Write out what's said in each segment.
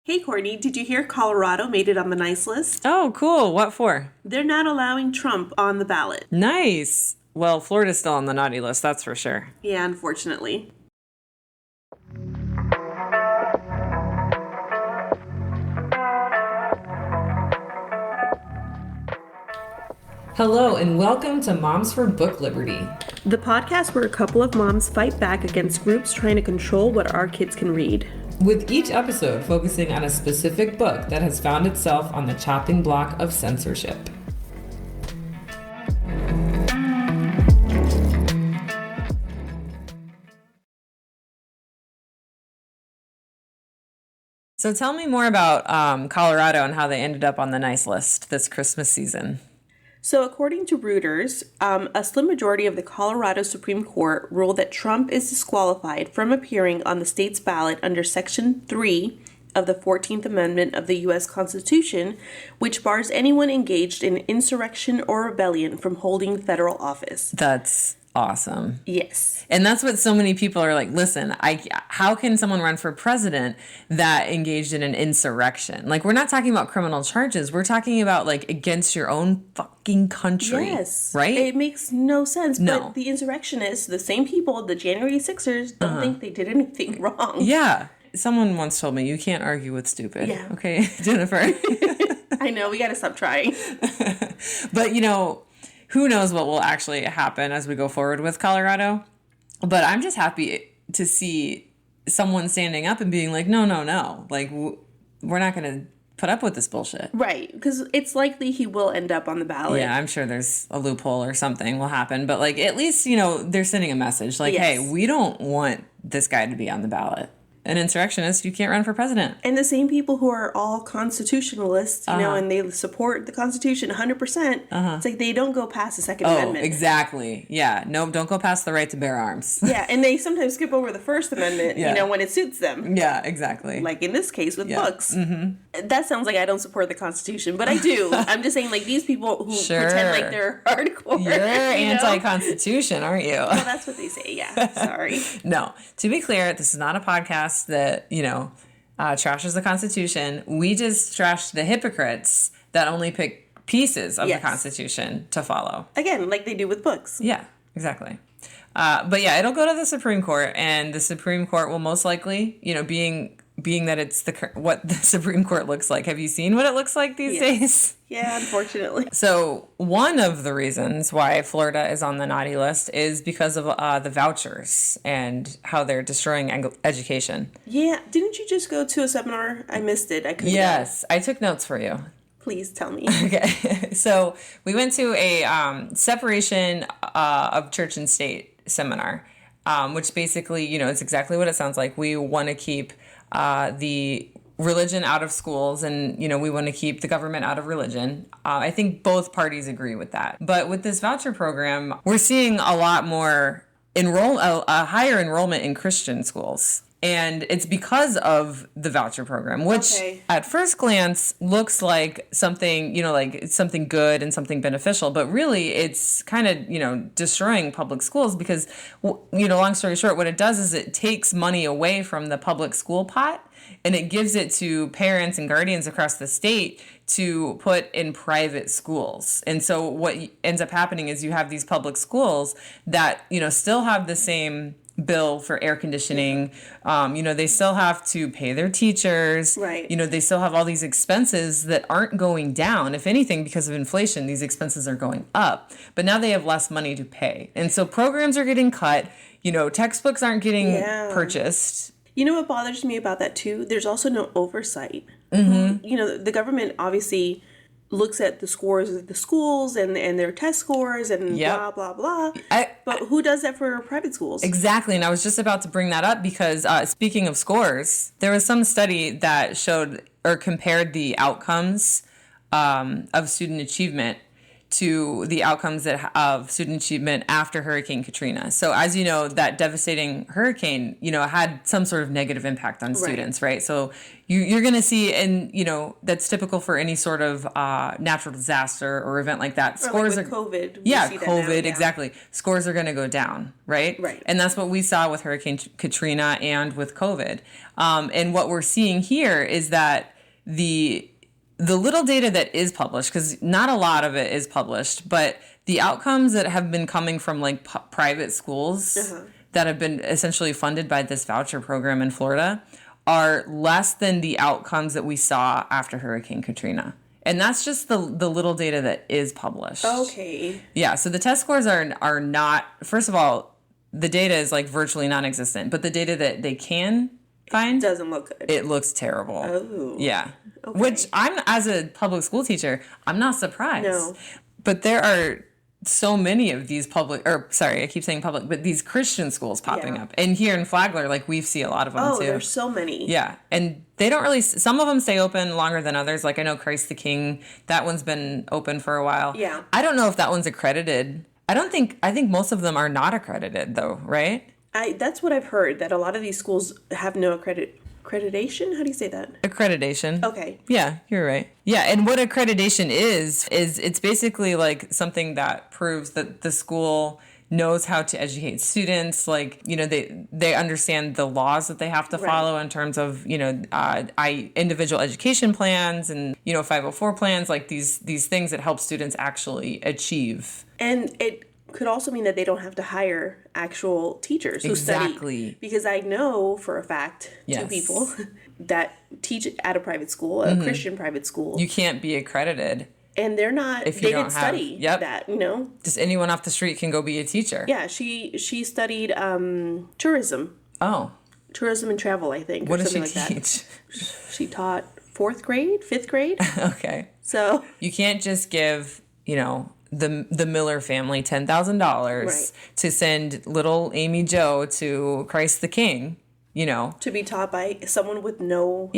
Hey Courtney, did you hear Colorado made it on the nice list? Oh, cool. What for? They're not allowing Trump on the ballot. Nice. Well, Florida's still on the naughty list, that's for sure. Yeah, unfortunately. Hello, and welcome to Moms for Book Liberty. The podcast where a couple of moms fight back against groups trying to control what our kids can read. With each episode focusing on a specific book that has found itself on the chopping block of censorship. So tell me more about Colorado and how they ended up on the nice list this Christmas season. So, according to Reuters, a slim majority of the Colorado Supreme Court ruled that Trump is disqualified from appearing on the state's ballot under Section 3 of the 14th Amendment of the U.S. Constitution, which bars anyone engaged in insurrection or rebellion from holding federal office. That's awesome. Yes. And that's what so many people are like, listen, how can someone run for president that engaged in an insurrection? Like, we're not talking about criminal charges. We're talking about, like, against your own fucking country. Yes. Right? It makes no sense. No. But the insurrectionists, the same people, the January 6ers, don't think they did anything wrong. Yeah. Someone once told me, you can't argue with stupid. Yeah. Okay, Jennifer. I know, we got to stop trying. But, who knows what will actually happen as we go forward with Colorado. But I'm just happy to see someone standing up and being like, no. Like, we're not going to put up with this bullshit. Right, because it's likely he will end up on the ballot. Yeah, I'm sure there's a loophole or something will happen. But, like, at least, they're sending a message. Like, Yes. hey, we don't want this guy to be on the ballot. An insurrectionist, you can't run for president. And the same people who are all constitutionalists, and they support the Constitution 100%, it's like they don't go past the Second Amendment. Exactly. Yeah. No, don't go past the right to bear arms. Yeah, and they sometimes skip over the First Amendment, Yeah. when it suits them. Yeah, exactly. Like in this case with Yeah. books. Mm-hmm. That sounds like I don't support the Constitution, but I do. I'm just saying, like, these people who pretend like they're hardcore. You're anti-Constitution, aren't you? Well, that's what they say, yeah. Sorry. No. To be clear, this is not a podcast that, trashes the Constitution. We just trash the hypocrites that only pick pieces of Yes. the Constitution to follow. Again, like they do with books. Yeah, exactly. But yeah, it'll go to the Supreme Court, and the Supreme Court will most likely, being that it's what the Supreme Court looks like. Have you seen what it looks like these days? Yeah, unfortunately. So one of the reasons why Florida is on the naughty list is because of the vouchers and how they're destroying education. Yeah, didn't you just go to a seminar? I missed it. I couldn't go. Yes, I took notes for you. Please tell me. Okay, so we went to a separation of church and state seminar, which basically, it's exactly what it sounds like. We want to keep the religion out of schools, and we want to keep the government out of religion. I think both parties agree with that. But with this voucher program, we're seeing a lot more a higher enrollment in Christian schools. And it's because of the voucher program, which at first glance looks like something, like it's something good and something beneficial. But really, it's kind of, destroying public schools because, long story short, what it does is it takes money away from the public school pot and it gives it to parents and guardians across the state to put in private schools. And so what ends up happening is you have these public schools that, still have the same bill for air conditioning. They still have to pay their teachers. Right. They still have all these expenses that aren't going down. If anything, because of inflation, these expenses are going up. But now they have less money to pay. And so programs are getting cut. Textbooks aren't getting purchased. You know what bothers me about that too? There's also no oversight. Mm-hmm. The government obviously looks at the scores of the schools and their test scores and blah, blah, blah. But who does that for private schools? Exactly. And I was just about to bring that up because speaking of scores, there was some study that showed or compared the outcomes of student achievement to the outcomes of student achievement after Hurricane Katrina. So as you know, that devastating hurricane, had some sort of negative impact on students, right? So you're going to see, and that's typical for any sort of natural disaster or event like that. Scores like with COVID. COVID, exactly. Scores are going to go down, right? Right. And that's what we saw with Hurricane Katrina and with COVID. And what we're seeing here is that the little data that is published, because not a lot of it is published, but the outcomes that have been coming from like private schools that have been essentially funded by this voucher program in Florida are less than the outcomes that we saw after Hurricane Katrina. And that's just the little data that is published. Okay. Yeah, so the test scores are not, first of all, the data is like virtually non-existent, but the data that they can find doesn't look good. It looks terrible. Oh. Yeah. Okay. Which as a public school teacher, I'm not surprised. No. But there are so many of these I keep saying public, but these Christian schools popping up. And here in Flagler, like we see a lot of them too. There's so many. Yeah. And they don't really, some of them stay open longer than others. Like I know Christ the King, that one's been open for a while. Yeah. I don't know if that one's accredited. I think most of them are not accredited though, right? That's what I've heard, that a lot of these schools have no accreditation. How do you say that? Accreditation. Okay. Yeah, you're right. Yeah, and what accreditation is it's basically like something that proves that the school knows how to educate students. Like, they understand the laws that they have to follow in terms of, individual education plans and, 504 plans, like these things that help students actually achieve. And it could also mean that they don't have to hire actual teachers who study. Because I know for a fact two people that teach at a private school, a Christian private school. You can't be accredited. And they're not, they didn't study that, Just anyone off the street can go be a teacher. Yeah, she studied tourism. Oh. Tourism and travel, I think. What does she teach? She taught 4th grade, 5th grade. Okay. So. You can't just give, the Miller family $10,000 to send little Amy Jo to Christ the King, To be taught by someone with no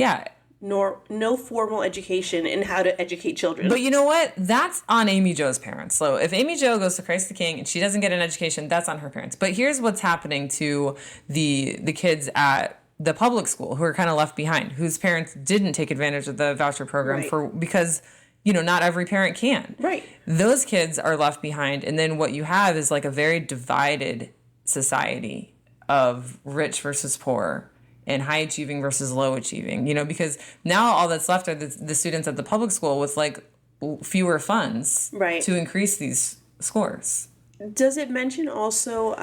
formal education in how to educate children. But you know what? That's on Amy Jo's parents. So if Amy Jo goes to Christ the King and she doesn't get an education, that's on her parents. But here's what's happening to the kids at the public school who are kind of left behind, whose parents didn't take advantage of the voucher program because not every parent can. Right. Those kids are left behind. And then what you have is like a very divided society of rich versus poor and high achieving versus low achieving, because now all that's left are the students at the public school with like fewer funds to increase these scores. Does it mention also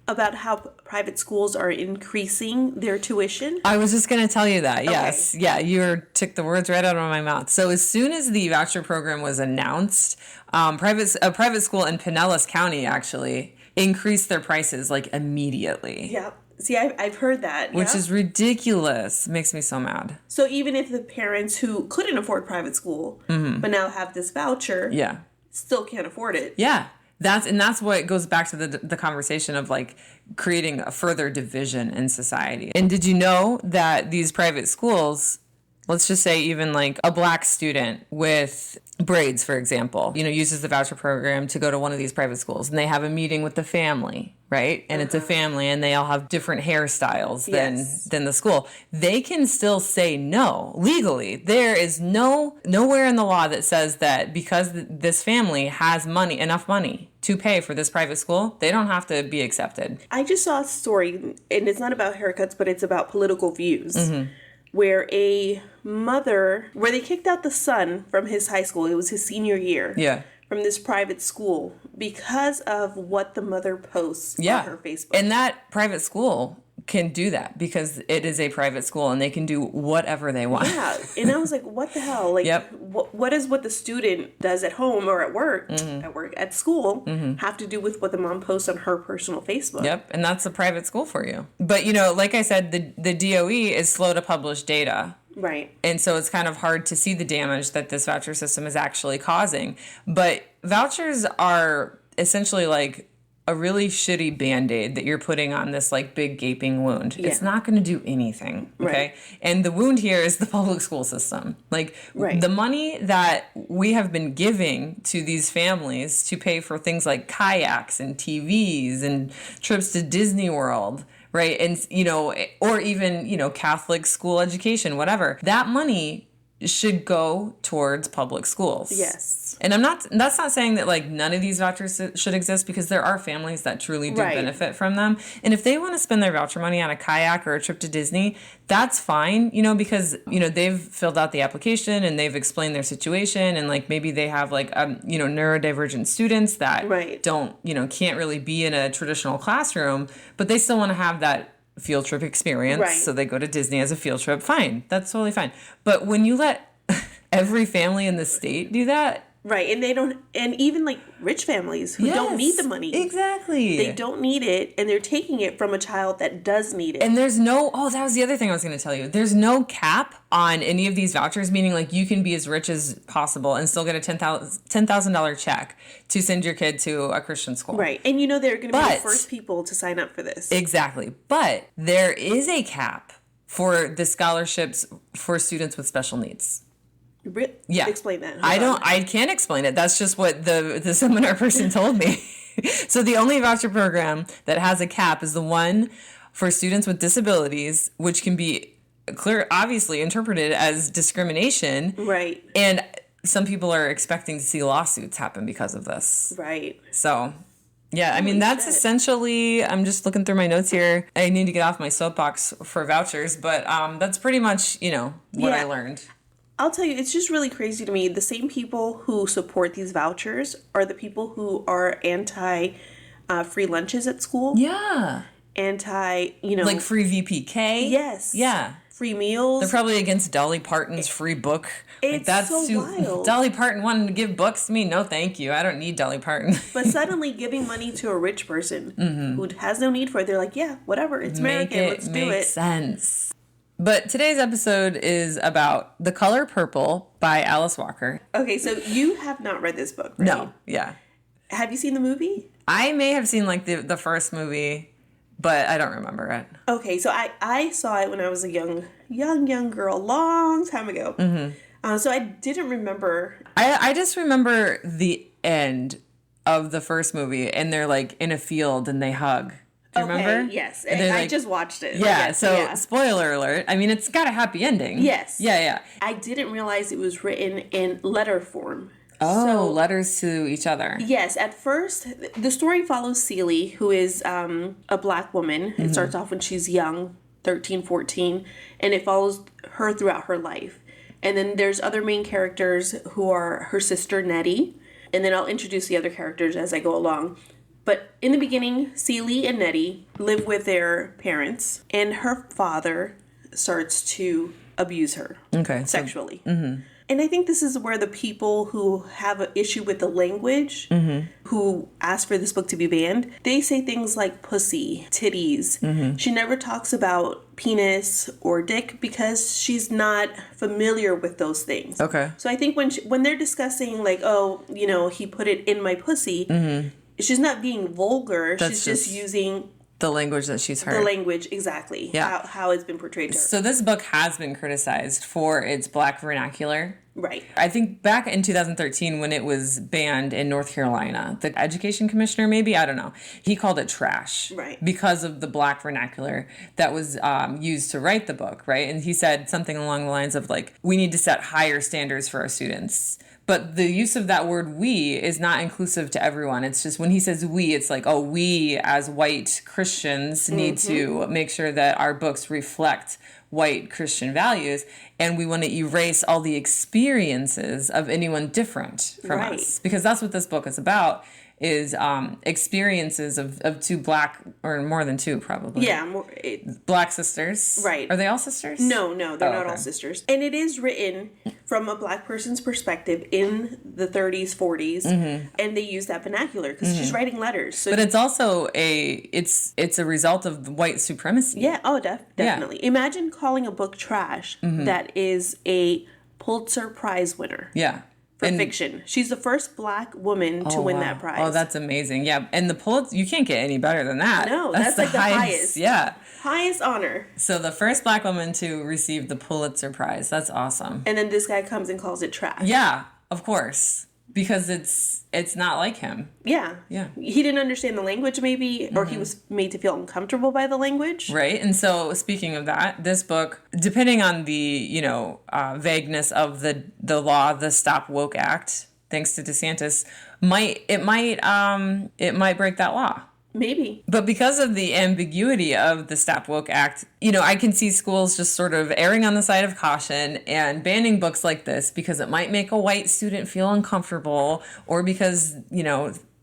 about how private schools are increasing their tuition? I was just going to tell you that. Yes. Okay. Yeah, you took the words right out of my mouth. So as soon as the voucher program was announced, a private school in Pinellas County actually increased their prices like immediately. Yeah. See, I've heard that. Which is ridiculous. Makes me so mad. So even if the parents who couldn't afford private school, but now have this voucher, still can't afford it. Yeah. That's what goes back to the conversation of like creating a further division in society. And did you know that these private schools, let's just say even like a black student with braids, for example, uses the voucher program to go to one of these private schools and they have a meeting with the family, right? And it's a family and they all have different hairstyles than the school. They can still say no legally. There is nowhere in the law that says that because this family has enough money to pay for this private school, they don't have to be accepted. I just saw a story, and it's not about haircuts, but it's about political views, where a mother, where they kicked out the son from his high school, it was his senior year, from this private school because of what the mother posts on her Facebook. And that private school can do that because it is a private school and they can do whatever they want. Yeah, and I was like, what the hell? Like, what is what the student does at home or at work, at school, have to do with what the mom posts on her personal Facebook? Yep, and that's a private school for you. But, like I said, the DOE is slow to publish data. Right. And so it's kind of hard to see the damage that this voucher system is actually causing. But vouchers are essentially like a really shitty Band-Aid that you're putting on this like big gaping wound. Yeah. It's not going to do anything. Okay. Right. And the wound here is the public school system. Like Right. the money that we have been giving to these families to pay for things like kayaks and TVs and trips to Disney World. Right. And, or even, Catholic school education, whatever. That money should go towards public schools. Yes. And that's not saying that like none of these vouchers should exist, because there are families that truly do Right. benefit from them. And if they want to spend their voucher money on a kayak or a trip to Disney, that's fine, because, they've filled out the application and they've explained their situation, and like maybe they have like, neurodivergent students that Right. don't, can't really be in a traditional classroom, but they still want to have that field trip experience. Right. So they go to Disney as a field trip. Fine. That's totally fine. But when you let every family in the state do that. Right. And they don't, and even like rich families who don't need the money. Exactly. They don't need it, and they're taking it from a child that does need it. And there's that was the other thing I was going to tell you. There's no cap on any of these vouchers, meaning like you can be as rich as possible and still get a $10,000 check to send your kid to a Christian school. Right. And they're going to be the But- first people to sign up for this. Exactly. But there is a cap for the scholarships for students with special needs. Yeah. Explain that. Hold on. I can't explain it. That's just what the seminar person told me. So the only voucher program that has a cap is the one for students with disabilities, which can be obviously interpreted as discrimination. Right. And some people are expecting to see lawsuits happen because of this. Right. So, yeah, I mean, that's shit. essentially, I'm just looking through my notes here. I need to get off my soapbox for vouchers, but that's pretty much, what I Yeah. learned. I'll tell you, it's just really crazy to me. The same people who support these vouchers are the people who are anti free lunches at school, Yeah. anti, Like free VPK. yes, Yeah. free meals. They're probably against Dolly Parton's free book. It's so wild. Dolly Parton wanted to give books to me. No, thank you. I don't need Dolly Parton. But suddenly giving money to a rich person who has no need for it, they're like, yeah, whatever, it's American, let's do make it. sense. But today's episode is about The Color Purple by Alice Walker. Okay, so you have not read this book, right? No, yeah. Have you seen the movie? I may have seen like the first movie, but I don't remember it. Okay, so I saw it when I was a young girl, long time ago. So I didn't remember. I just remember the end of the first movie, and they're like in a field and they hug. Do you remember? Yes. And they're I like- just watched it. Yeah, Yes, so yeah. spoiler alert. I mean, it's got a happy ending. Yes. Yeah. I didn't realize it was written in letter form. Oh, So- letters to each other. Yes, at first, the story follows Celie, who is a black woman. It starts off when she's young, 13, 14, and it follows her throughout her life. And then there's other main characters who are her sister, Nettie, and then I'll introduce the other characters as I go along. But in the beginning, Celie and Nettie live with their parents, and her father starts to abuse her Okay. So, sexually. And I think this is where the people who have an issue with the language, who ask for this book to be banned, they say things like pussy, titties. She never talks about penis or dick because she's not familiar with those things. okay. So I think when they're discussing like, oh, he put it in my pussy, she's not being vulgar. That's She's just just using The language that she's heard. the language exactly. Yeah. How it's been portrayed to her. So this book has been criticized for its black vernacular. Right. I think back in 2013 when it was banned in North Carolina, the education commissioner, maybe, I don't know, he called it trash. Right. Because of the black vernacular that was used to write the book, right? And he said something along the lines of like, we need to set higher standards for our students. But the use of that word we is not inclusive to everyone. It's just when he says we, it's like, oh, we as white Christians need to make sure that our books reflect white Christian values. And we want to erase all the experiences of anyone different from Right. us. Because that's what this book is about, is experiences of two black, or more than two probably. Yeah. Black sisters. Right. Are they all sisters? No, they're Oh, not okay. all sisters. And it is written from a black person's perspective in the 30s, 40s, and they use that vernacular because she's writing letters. So But it's also it's a result of white supremacy. yeah, definitely. Imagine calling a book trash that is a Pulitzer Prize winner. Yeah. for fiction. She's the first Black woman to win that prize. Oh, that's amazing. Yeah, and the Pulitzer, you can't get any better than that. No, that's like the highest. Yeah. Highest honor. So the first Black woman to receive the Pulitzer Prize. That's awesome. And then this guy comes and calls it trash. Yeah, of course. Because it's not like him. Yeah. Yeah. He didn't understand the language maybe, or he was made to feel uncomfortable by the language. Right. And so speaking of that, this book, depending on the, vagueness of the law, the Stop Woke Act, thanks to DeSantis, it might break that law. Maybe. But because of the ambiguity of the Stop Woke Act, I can see schools just sort of erring on the side of caution and banning books like this because it might make a white student feel uncomfortable, or because,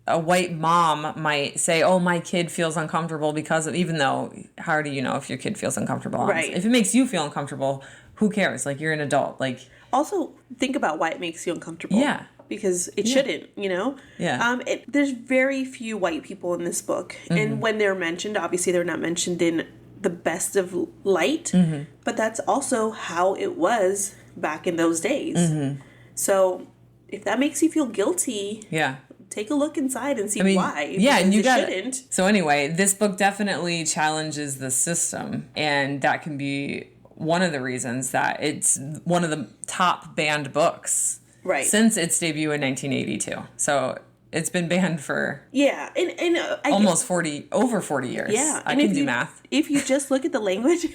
a white mom might say, oh, my kid feels uncomfortable because of, even though, how do you know if your kid feels uncomfortable? Right. If it makes you feel uncomfortable, who cares? Like, you're an adult. Like, also, think about why it makes you uncomfortable. Yeah. Because it shouldn't, Yeah. There's very few white people in this book. And when they're mentioned, obviously they're not mentioned in the best of light. But that's also how it was back in those days. So if that makes you feel guilty, yeah. take a look inside and see why. Yeah, and you shouldn't. So anyway, this book definitely challenges the system, and that can be one of the reasons that it's one of the top banned books. Right. Since its debut in 1982. So it's been banned for almost over 40 years. Yeah. I can do math. If you just look at the language.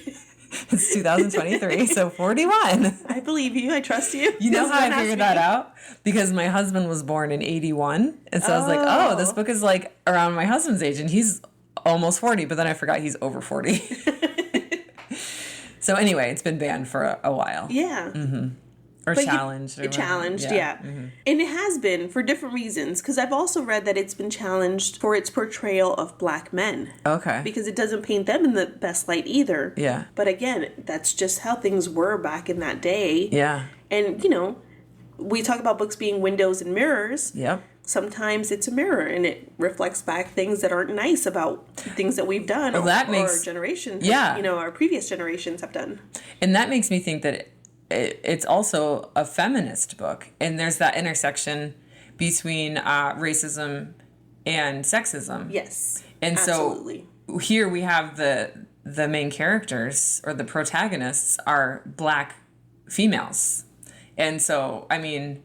It's 2023, so 41. I believe you. I trust you. You know how I figured that out? Because my husband was born in 81. And so I was like, this book is like around my husband's age, and he's almost 40, but then I forgot he's over 40. So anyway, it's been banned for a while. Yeah. Or challenged. Yeah. And it has been for different reasons, because I've also read that it's been challenged for its portrayal of Black men. Okay. Because it doesn't paint them in the best light either. Yeah. But again, that's just how things were back in that day. Yeah. And, we talk about books being windows and mirrors. Yep. Sometimes it's a mirror and it reflects back things that aren't nice about things that we've done or generations. Our previous generations have done. And that makes me think that it's also a feminist book, and there's that intersection between racism and sexism. Yes, and absolutely. So here we have the main characters, or the protagonists, are Black females, and so I mean,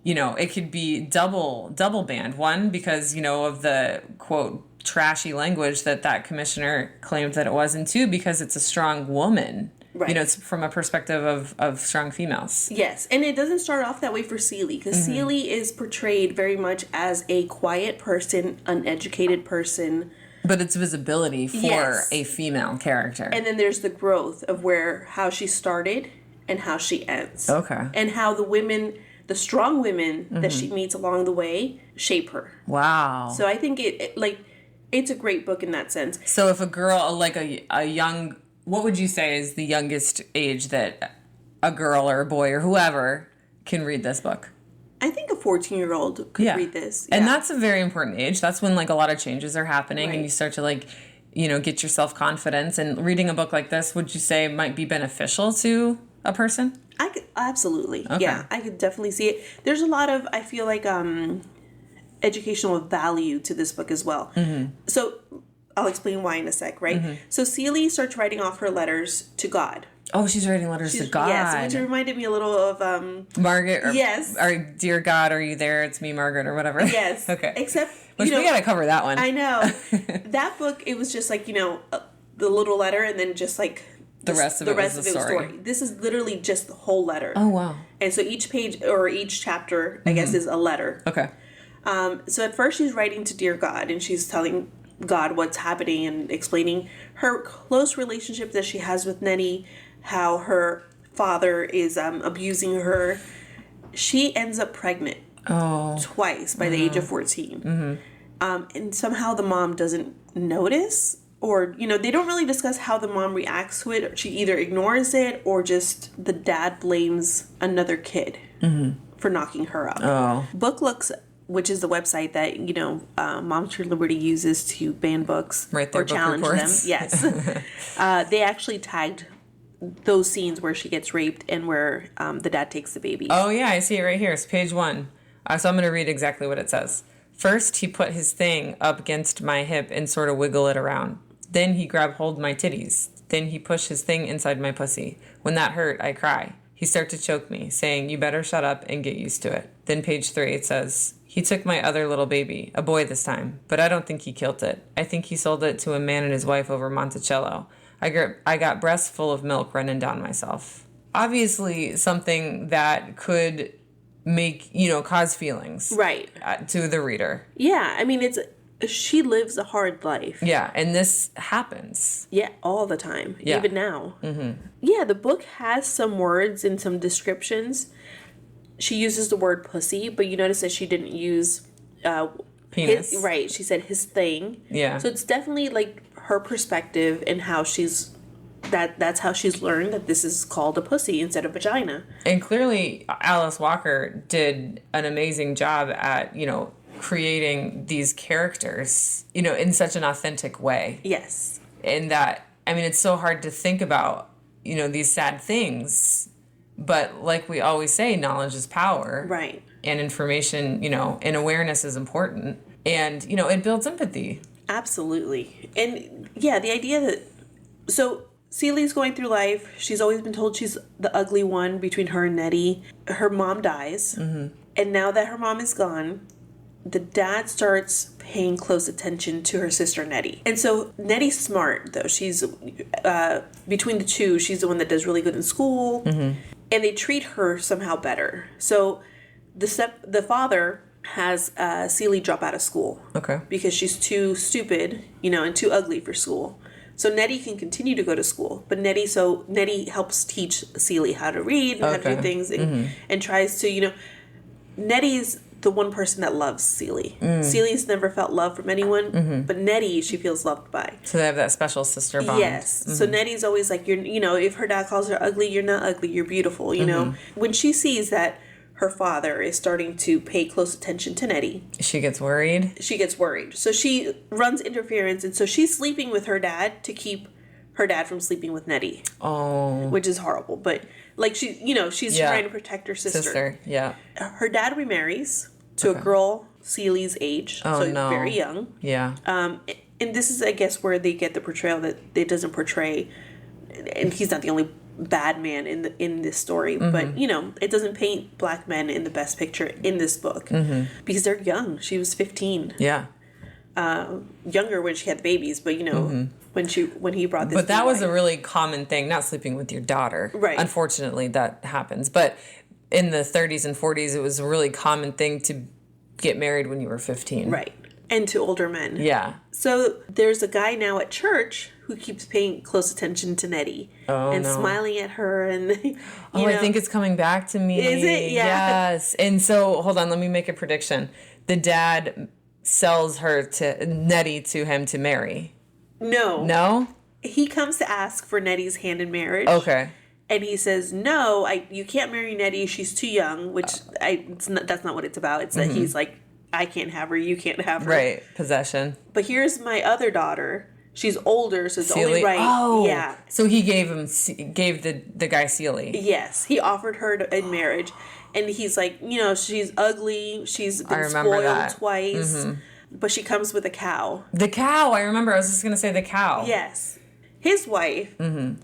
it could be double banned. One, because of the quote trashy language that commissioner claimed that it was, and two, because it's a strong woman. Right. It's from a perspective of strong females. Yes, and it doesn't start off that way for Celie, because Celie is portrayed very much as a quiet person, uneducated person. But it's visibility for a female character. And then there's the growth of how she started and how she ends. Okay. And how the strong women that she meets along the way shape her. Wow. So I think it's a great book in that sense. So if a girl, like a young... What would you say is the youngest age that a girl or a boy or whoever can read this book? I think a 14-year-old could read this. Yeah. And that's a very important age. That's when a lot of changes are happening, right. And you start to get your self-confidence. And reading a book like this, would you say might be beneficial to a person? I could, absolutely. Okay. Yeah, I could definitely see it. There's a lot of, I feel like, educational value to this book as well. So I'll explain why in a sec, right? So Celie starts writing off her letters to God. Oh, she's writing letters to God. Yes, which reminded me a little of... Margaret. Yes. Or Dear God, are you there? It's me, Margaret, or whatever. Yes. Okay. Except, we got to cover that one. I know. That book, it was just like, the little letter and then just like... The rest of it was the story. This is literally just the whole letter. Oh, wow. And so each page or each chapter, I guess, is a letter. Okay. So at first she's writing to Dear God, and she's telling God what's happening and explaining her close relationship that she has with Nettie, how her father is abusing her. She ends up pregnant twice by the age of 14. And somehow the mom doesn't notice, or, they don't really discuss how the mom reacts to it. She either ignores it or just the dad blames another kid for knocking her up. Oh. Booklooks, which is the website that, Moms for Liberty uses to ban books or challenge them. Yes. They actually tagged those scenes where she gets raped and where the dad takes the baby. Oh, yeah, I see it right here. It's page 1. So I'm going to read exactly what it says. First, he put his thing up against my hip and sort of wiggle it around. Then he grabbed hold of my titties. Then he pushed his thing inside my pussy. When that hurt, I cry. He started to choke me, saying, you better shut up and get used to it. Then page 3, it says, he took my other little baby, a boy this time, but I don't think he killed it. I think he sold it to a man and his wife over Monticello. I got breasts full of milk running down myself. Obviously, something that could make, cause feelings. Right. To the reader. Yeah, I mean, she lives a hard life. Yeah, and this happens. Yeah, all the time, Yeah. even now. Mm-hmm. Yeah, the book has some words and some descriptions. She uses the word pussy, but you notice that she didn't use Penis. right, she said his thing. Yeah. So it's definitely like her perspective and how that's how she's learned that this is called a pussy instead of vagina. And clearly, Alice Walker did an amazing job at, creating these characters, in such an authentic way. Yes. And that, I mean, it's so hard to think about, these sad things. But like we always say, knowledge is power. Right. And information, and awareness is important. And, it builds empathy. Absolutely. And yeah, the idea that, so Celie's going through life. She's always been told she's the ugly one between her and Nettie. Her mom dies. Mm-hmm. And now that her mom is gone, the dad starts paying close attention to her sister Nettie. And so Nettie's smart, though. She's, between the two, she's the one that does really good in school. Mm-hmm. And they treat her somehow better. So the father has Celie drop out of school. Okay. Because she's too stupid, and too ugly for school. So Nettie can continue to go to school, but Nettie helps teach Celie how to read and how to do things, and tries to, Nettie's the one person that loves Celie. Celie's never felt love from anyone, but Nettie she feels loved by. So they have that special sister bond. Yes. So Nettie's always like, if her dad calls her ugly, you're not ugly, you're beautiful, When she sees that her father is starting to pay close attention to Nettie, She gets worried. So she runs interference, and so she's sleeping with her dad to keep her dad from sleeping with Nettie. Oh. Which is horrible, but like she's trying to protect her sister. Yeah. Her dad remarries to a girl Celie's age, so very young. Yeah. And this is, I guess, where they get the portrayal that it doesn't portray, and he's not the only bad man in this story, but it doesn't paint black men in the best picture in this book because they're young. She was 15. Yeah. Younger when she had babies, but when he brought this. But that was a really common thing, not sleeping with your daughter. Right. Unfortunately, that happens. But in the 30s and 40s, it was a really common thing to get married when you were 15. Right. And to older men. Yeah. So there's a guy now at church who keeps paying close attention to Nettie and smiling at her, and I think it's coming back to me. Is it? Yeah. Yes. And so, hold on, let me make a prediction. The dad sells Nettie to him to marry. No? He comes to ask for Nettie's hand in marriage. Okay. And he says, no, you can't marry Nettie. She's too young, which that's not what it's about. It's that he's like, I can't have her. You can't have her. Right. Possession. But here's my other daughter. She's older, so it's Celie? only right. Oh. Yeah. So he gave the guy Celie. Yes. He offered her in marriage. And he's like, she's ugly. She's been spoiled twice. But she comes with a cow. The cow. I remember. I was just going to say the cow. Yes. His wife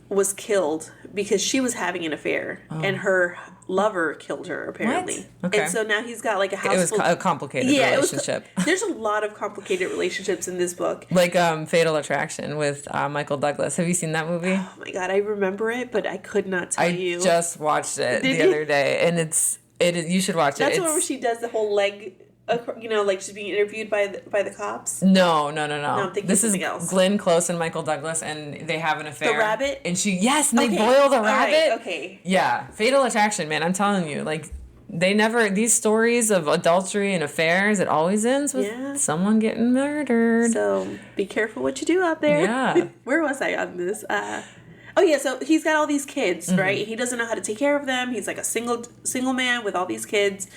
was killed because she was having an affair, and her lover killed her, apparently. What? Okay. And so now he's got like a house. It was a complicated relationship. There's a lot of complicated relationships in this book. Like Fatal Attraction with Michael Douglas. Have you seen that movie? Oh my God, I remember it, but I could not tell you. I just watched it the other day, and you should watch it. That's the one where she does the whole leg. Like she's being interviewed by the cops. No. I'm thinking This is something else. Glenn Close and Michael Douglas, and they have an affair. The rabbit? And they boil the rabbit. Right, okay. Yeah, Fatal Attraction, man. I'm telling you, like these stories of adultery and affairs, it always ends with someone getting murdered. So be careful what you do out there. Yeah. Where was I on this? So he's got all these kids, right? He doesn't know how to take care of them. He's like a single man with all these kids.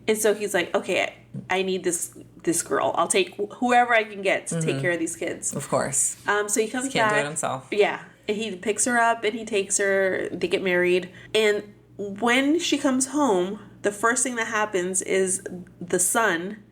And so he's like, okay, I need this girl. I'll take whoever I can get to take care of these kids. Of course. So he comes back. He can't do it himself. Yeah. And he picks her up and he takes her. They get married. And when she comes home, the first thing that happens is the son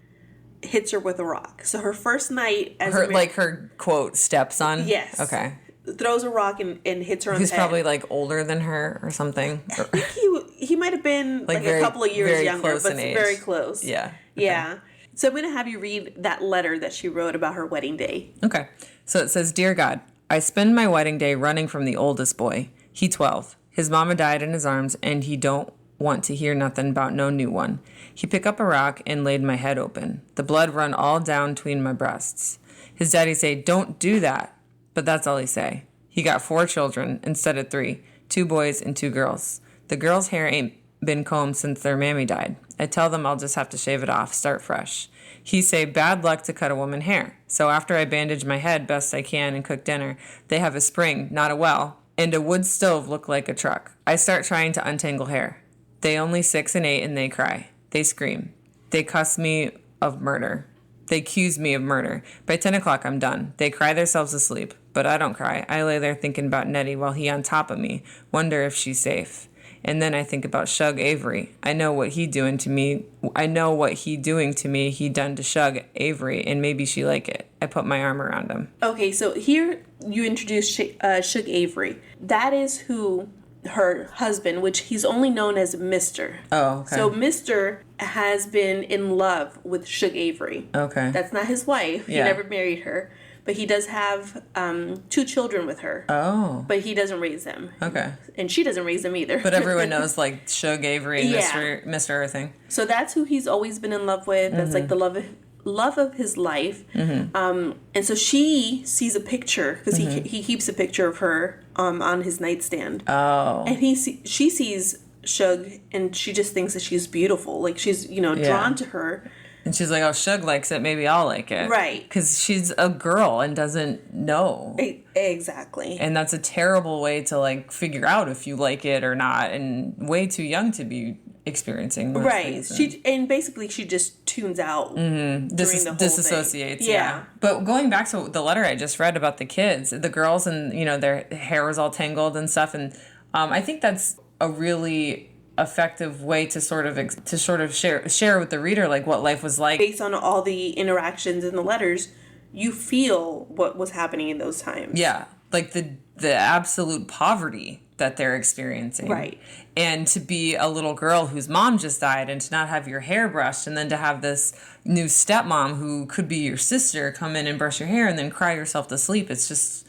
hits her with a rock. So her first night as her quote stepson. Yes. Okay. Throws a rock and hits her on He's the head. probably like older than her or something. I think he might have been like very, a couple of years very younger, close but in age. very close. Yeah. Yeah. So I'm going to have you read that letter that she wrote about her wedding day. Okay. So it says, Dear God, I spend my wedding day running from the oldest boy. He 12. His mama died in his arms, and he don't want to hear nothing about no new one. He pick up a rock and laid my head open. The blood run all down tween my breasts. His daddy say, don't do that. But that's all he say. He got 4 children instead of 3, 2 boys and 2 girls. The girls' hair ain't been combed since their mammy died. I tell them I'll just have to shave it off, start fresh. He say bad luck to cut a woman hair. So after I bandage my head best I can and cook dinner, they have a spring, not a well, and a wood stove look like a truck. I start trying to untangle hair. They only 6 and 8 and they cry. They scream. They cuss me of murder. They accuse me of murder. By 10 o'clock I'm done. They cry themselves asleep. But I don't cry. I lay there thinking about Nettie while he on top of me. Wonder if she's safe. And then I think about Shug Avery. I know what he doing to me. I know what he doing to me. He done to Shug Avery, and maybe she like it. I put my arm around him. Okay, so here you introduce Shug Avery. That is who her husband, which he's only known as Mr. Oh, okay. So Mr. has been in love with Shug Avery. Okay. That's not his wife. He Yeah. never married her. But he does have 2 children with her. Oh. But he doesn't raise them. Okay. And she doesn't raise them either. But everyone knows like Shug Avery and Yeah. Mr. Everything. So that's who he's always been in love with. That's like the love of his life. And so she sees a picture because he keeps a picture of her on his nightstand. Oh. And she sees Shug and she just thinks that she's beautiful. Like she's drawn to her. And she's like, oh, Shug likes it. Maybe I'll like it. Right. Because she's a girl and doesn't know. Exactly. And that's a terrible way to like figure out if you like it or not, and way too young to be experiencing those Right. things. Basically she just tunes out during the whole Disassociates. thing. Yeah. But going back to the letter I just read about the kids, the girls, and their hair was all tangled and stuff, and I think that's a really effective way to sort of share with the reader like what life was like. Based on all the interactions in the letters, you feel what was happening in those times. Yeah, like the absolute poverty that they're experiencing. Right. And to be a little girl whose mom just died and to not have your hair brushed, and then to have this new stepmom who could be your sister come in and brush your hair and then cry yourself to sleep. It's just,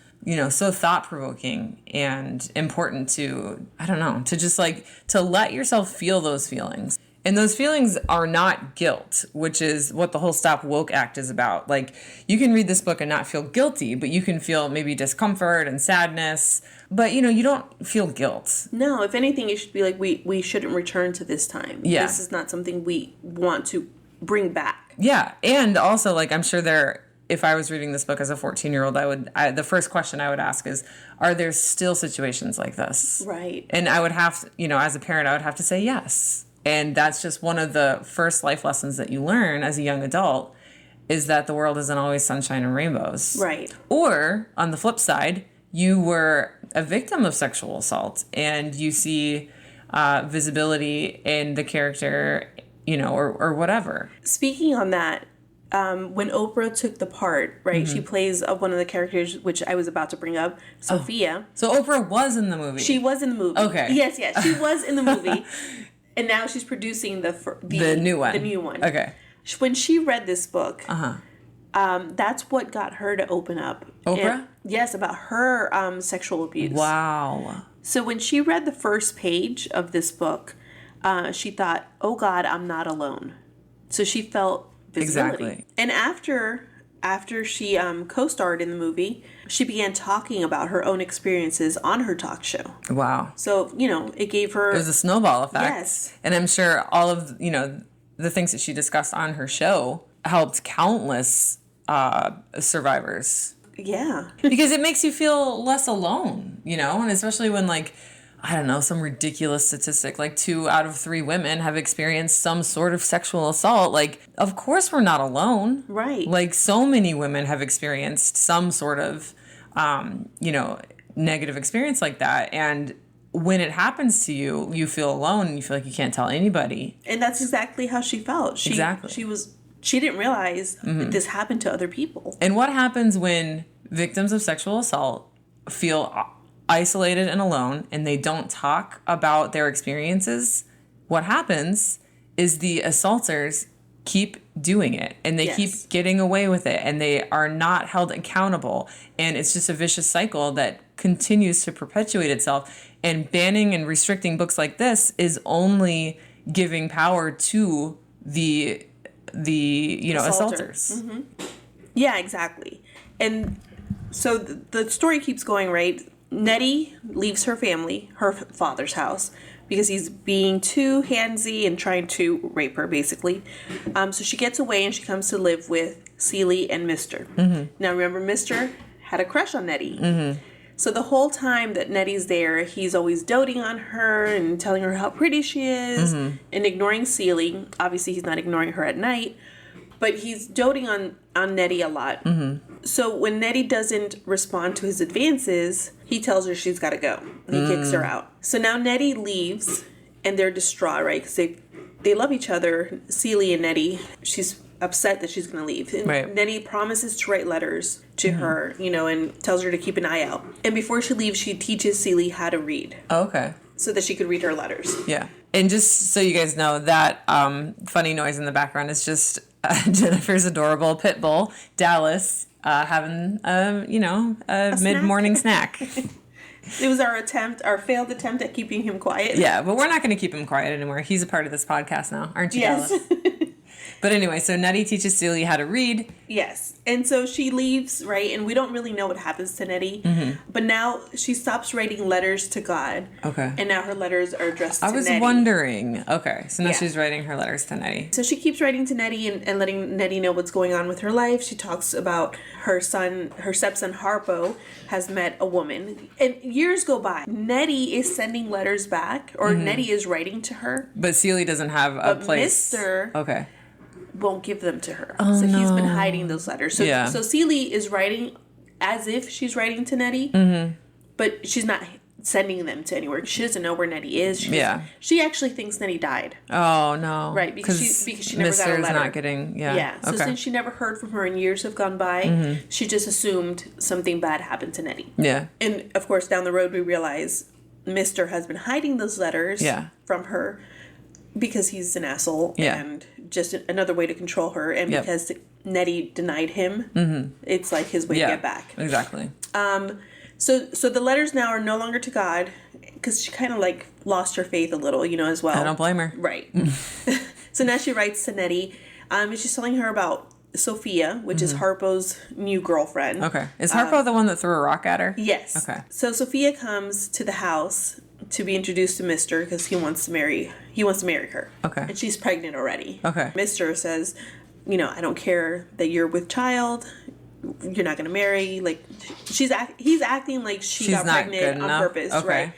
so thought-provoking and important to, I don't know, to just like, to let yourself feel those feelings. And those feelings are not guilt, which is what the whole Stop Woke Act is about. Like, you can read this book and not feel guilty, but you can feel maybe discomfort and sadness. But, you don't feel guilt. No, if anything, it should be like we shouldn't return to this time. Yeah. This is not something we want to bring back. Yeah. And also, like, I'm sure if I was reading this book as a 14-year-old, the first question I would ask is, are there still situations like this? Right. And I would have to, as a parent, I would have to say yes. And that's just one of the first life lessons that you learn as a young adult, is that the world isn't always sunshine and rainbows. Right. Or on the flip side, you were a victim of sexual assault and you see visibility in the character, or whatever. Speaking on that, when Oprah took the part, right, she plays one of the characters, which I was about to bring up, Sophia. So Oprah was in the movie. She was in the movie. Okay. Yes, she was in the movie. And now she's producing the new one. The new one. Okay. When she read this book, that's what got her to open up. Oprah? Yes, about her sexual abuse. Wow. So when she read the first page of this book, she thought, "Oh God, I'm not alone." So she felt visibility. Exactly. And after she co-starred in the movie, she began talking about her own experiences on her talk show. Wow. So, it gave her... It was a snowball effect. Yes. And I'm sure all of, the things that she discussed on her show helped countless survivors. Yeah. Because it makes you feel less alone, and especially when, like, I don't know, some ridiculous statistic, like 2 out of 3 women have experienced some sort of sexual assault. Like, of course we're not alone. Right. Like, so many women have experienced some sort of, negative experience like that. And when it happens to you, you feel alone and you feel like you can't tell anybody. And that's exactly how she felt. Exactly. She didn't realize that this happened to other people. And what happens when victims of sexual assault feel isolated and alone and they don't talk about their experiences? What happens is the assaulters keep doing it and they keep getting away with it and they are not held accountable. And it's just a vicious cycle that continues to perpetuate itself. And banning and restricting books like this is only giving power to the assaulters. Mm-hmm. Yeah, exactly. And so the story keeps going, right? Nettie leaves her family, her father's house, because he's being too handsy and trying to rape her, basically. So she gets away and she comes to live with Celie and Mr. Mm-hmm. Now, remember, Mr. had a crush on Nettie. Mm-hmm. So the whole time that Nettie's there, he's always doting on her and telling her how pretty she is and ignoring Celie. Obviously, he's not ignoring her at night, but he's doting on Nettie a lot. Mm-hmm. So when Nettie doesn't respond to his advances, he tells her she's got to go. And he kicks her out. So now Nettie leaves, and they're distraught, right? Because they love each other, Celie and Nettie. She's upset that she's going to leave. And right. Nettie promises to write letters to her, and tells her to keep an eye out. And before she leaves, she teaches Celie how to read. Oh, okay. So that she could read her letters. Yeah. And just so you guys know, that funny noise in the background is just Jennifer's adorable pit bull, Dallas, having a mid-morning snack. It was our failed attempt at keeping him quiet. Yeah, but we're not going to keep him quiet anymore. He's a part of this podcast now, aren't you, yes. Dallas? But anyway, so Nettie teaches Celie how to read. Yes. And so she leaves, right? And we don't really know what happens to Nettie. Mm-hmm. But now she stops writing letters to God. Okay. And now her letters are addressed to Nettie. I was wondering. Okay. So now she's writing her letters to Nettie. So she keeps writing to Nettie and letting Nettie know what's going on with her life. She talks about her stepson Harpo has met a woman. And years go by. Nettie is sending letters back, or Nettie is writing to her. But Celie doesn't have a place. Mr. Okay. won't give them to her. So he's been hiding those letters. So Celie is writing as if she's writing to Nettie, but she's not sending them to anywhere. She doesn't know where Nettie is. She actually thinks Nettie died. Oh, no. Right, because she never got a letter. Not getting, So since she never heard from her and years have gone by, she just assumed something bad happened to Nettie. Yeah. And, of course, down the road we realize Mr. has been hiding those letters from her because he's an asshole and just another way to control her. And because Nettie denied him, it's like his way to get back. Exactly. So the letters now are no longer to God because she kind of like lost her faith a little, as well. I don't blame her. Right. So now she writes to Nettie. And she's telling her about Sophia, which is Harpo's new girlfriend. Okay. Is Harpo the one that threw a rock at her? Yes. Okay. So Sophia comes to the house to be introduced to Mr. because he wants to marry her. Okay. And she's pregnant already. Okay. Mr. says, I don't care that you're with child. You're not going to marry. Like, he's acting like she's got pregnant on purpose, right?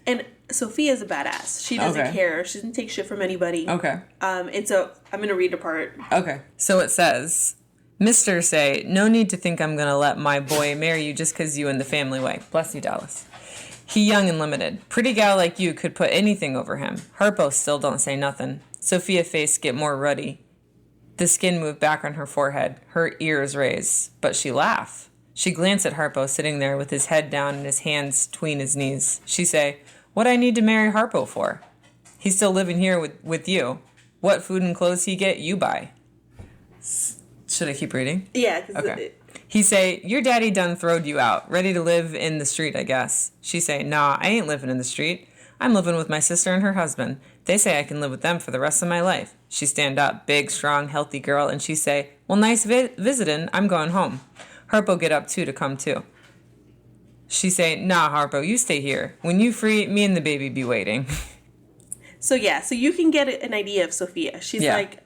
And Sophia's a badass. She doesn't care. She doesn't take shit from anybody. Okay. And so I'm going to read a part. Okay. So it says, Mr. say, no need to think I'm going to let my boy marry you just because you in the family way. Bless you, Dallas. He young and limited. Pretty gal like you could put anything over him. Harpo still don't say nothing. Sophia face get more ruddy. The skin moved back on her forehead. Her ears raised. But she laugh. She glance at Harpo sitting there with his head down and his hands tween his knees. She say, what I need to marry Harpo for? He's still living here with you. What food and clothes he get, you buy. Should I keep reading? Yeah. Okay. He say, your daddy done throwed you out. Ready to live in the street, I guess. She say, nah, I ain't living in the street. I'm living with my sister and her husband. They say I can live with them for the rest of my life. She stand up, big, strong, healthy girl, and she say, well, nice visitin'. I'm going home. Harpo get up, too, to come, too. She say, nah, Harpo, you stay here. When you free, me and the baby be waiting. So you can get an idea of Sophia. She's like,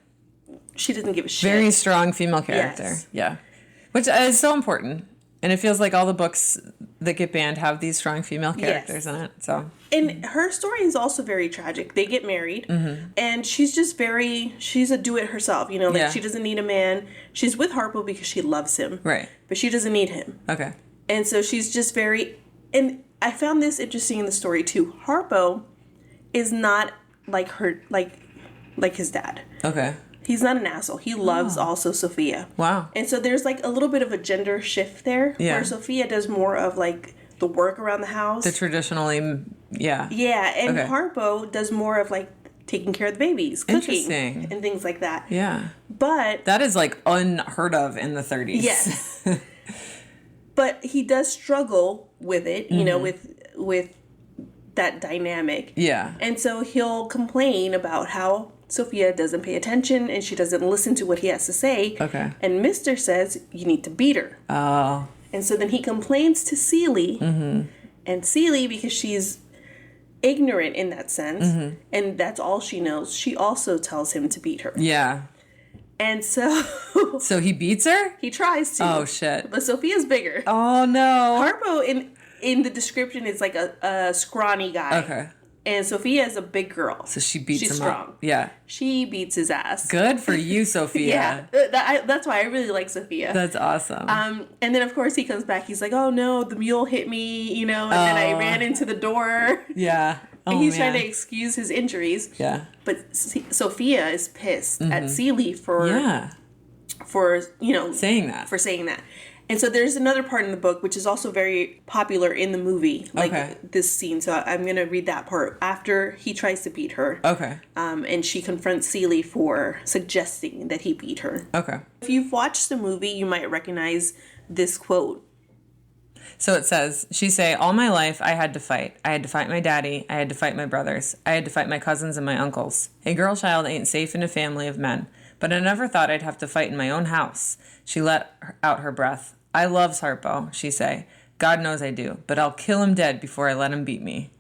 she doesn't give a shit. Very strong female character. Yes. Yeah. Which is so important. And it feels like all the books that get banned have these strong female characters in it. So. And her story is also very tragic. They get married, and she's just she's a do-it-herself. She doesn't need a man. She's with Harpo because she loves him. Right. But she doesn't need him. Okay. And so she's just very and I found this interesting in the story too. Harpo is not like like his dad. Okay. He's not an asshole. He loves also Sophia. Wow. And so there's like a little bit of a gender shift there, Yeah. where Sophia does more of like the work around the house. The traditionally, yeah. Yeah, and Okay. Harpo does more of like taking care of the babies, cooking, Interesting. and things like that. Yeah. But That is like unheard of in the 30s. yes, but he does struggle with it, you know, with that dynamic. Yeah. And so he'll complain about how Sophia doesn't pay attention and she doesn't listen to what he has to say. Okay. And Mr. says, you need to beat her. Oh. And so then he complains to Celie. And Celie, because she's ignorant in that sense, and that's all she knows, she also tells him to beat her. Yeah. And so So he beats her? he tries to. Oh, shit. But Sophia's bigger. Oh, no. Harpo in the description is like a scrawny guy. Okay. And Sophia is a big girl. So she beats She's him strong. up. Yeah. She beats his ass. Good for you, Sophia. Yeah. That's why I really like Sophia. That's awesome. And then of course he comes back. He's like, "Oh no, the mule hit me," you know, and then I ran into the door. yeah. Oh, And he's man. trying to excuse his injuries. Yeah. But Sophia is pissed at Celie for you know Saying that. for saying that. And so there's another part in the book which is also very popular in the movie, like Okay. this scene. So I'm gonna read that part after he tries to beat her. Okay. And she confronts Celie for suggesting that he beat her. Okay. If you've watched the movie, you might recognize this quote. So it says, she say, all my life I had to fight. I had to fight my daddy. I had to fight my brothers. I had to fight my cousins and my uncles. A girl child ain't safe in a family of men. But I never thought I'd have to fight in my own house. She let out her breath. I loves Harpo, she say. God knows I do. But I'll kill him dead before I let him beat me.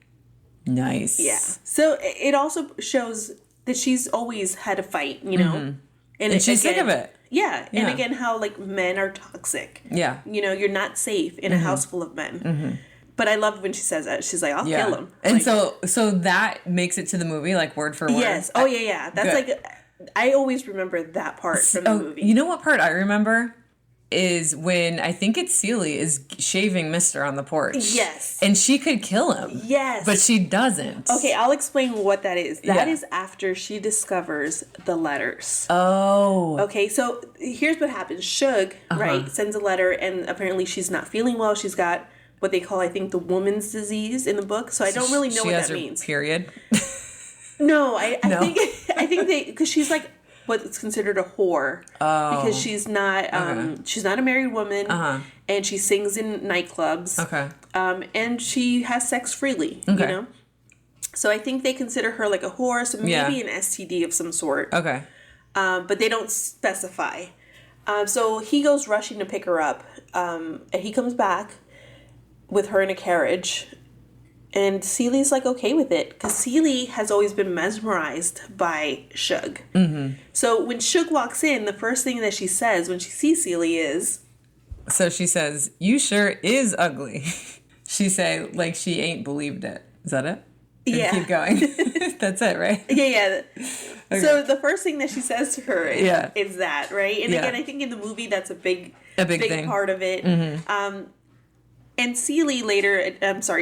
Nice. Yeah. So it also shows that she's always had a fight, you know? And she's sick of it. Yeah. And Yeah. again, how like men are toxic. Yeah. You know, you're not safe in a house full of men. But I love when she says that. She's like, I'll Yeah. kill him. And Like, so that makes it to the movie, like word for word. yes. Oh, yeah. That's Good. like, I always remember that part from the movie. You know what part I remember? Is when I think it's Celie is shaving Mister on the porch. Yes. And she could kill him. Yes. But she doesn't. Okay, I'll explain what that is. That Yeah. is after she discovers the letters. Oh. Okay, so here's what happens. Shug, right, sends a letter, and apparently she's not feeling well. She's got what they call, I think, the woman's disease in the book. So I don't really know She what has that her means. period. No, I No? think they, because she's like what's considered a whore, because she's not a married woman, and she sings in nightclubs, Okay. and she has sex freely. Okay. You know. So I think they consider her like a whore, so maybe Yeah. an STD of some sort. Okay. But they don't specify. So he goes rushing to pick her up, and he comes back with her in a carriage. And Celie's like okay with it, because Celie has always been mesmerized by Shug. So when Shug walks in, the first thing that she says when she sees Celie is, So she says, "You sure is ugly." She say like she ain't believed it. Is that it? Or Yeah. Keep going. That's it, right? yeah. So the first thing that she says to her is, Yeah. is that, right? And Yeah. again, I think in the movie that's a big thing. part of it. And Celie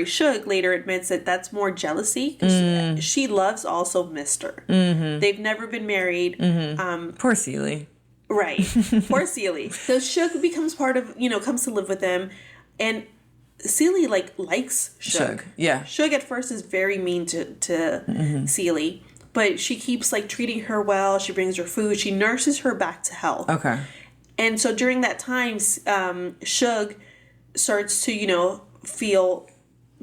Shug later admits that that's more jealousy. 'Cause she loves also Mister. They've never been married. Poor Celie. Right. Poor Celie. So Shug becomes part of, comes to live with them. And Celie, likes Shug. Yeah. Shug at first is very mean to Celie. But she keeps, treating her well. She brings her food. She nurses her back to health. Okay. And so during that time, Shug starts to, feel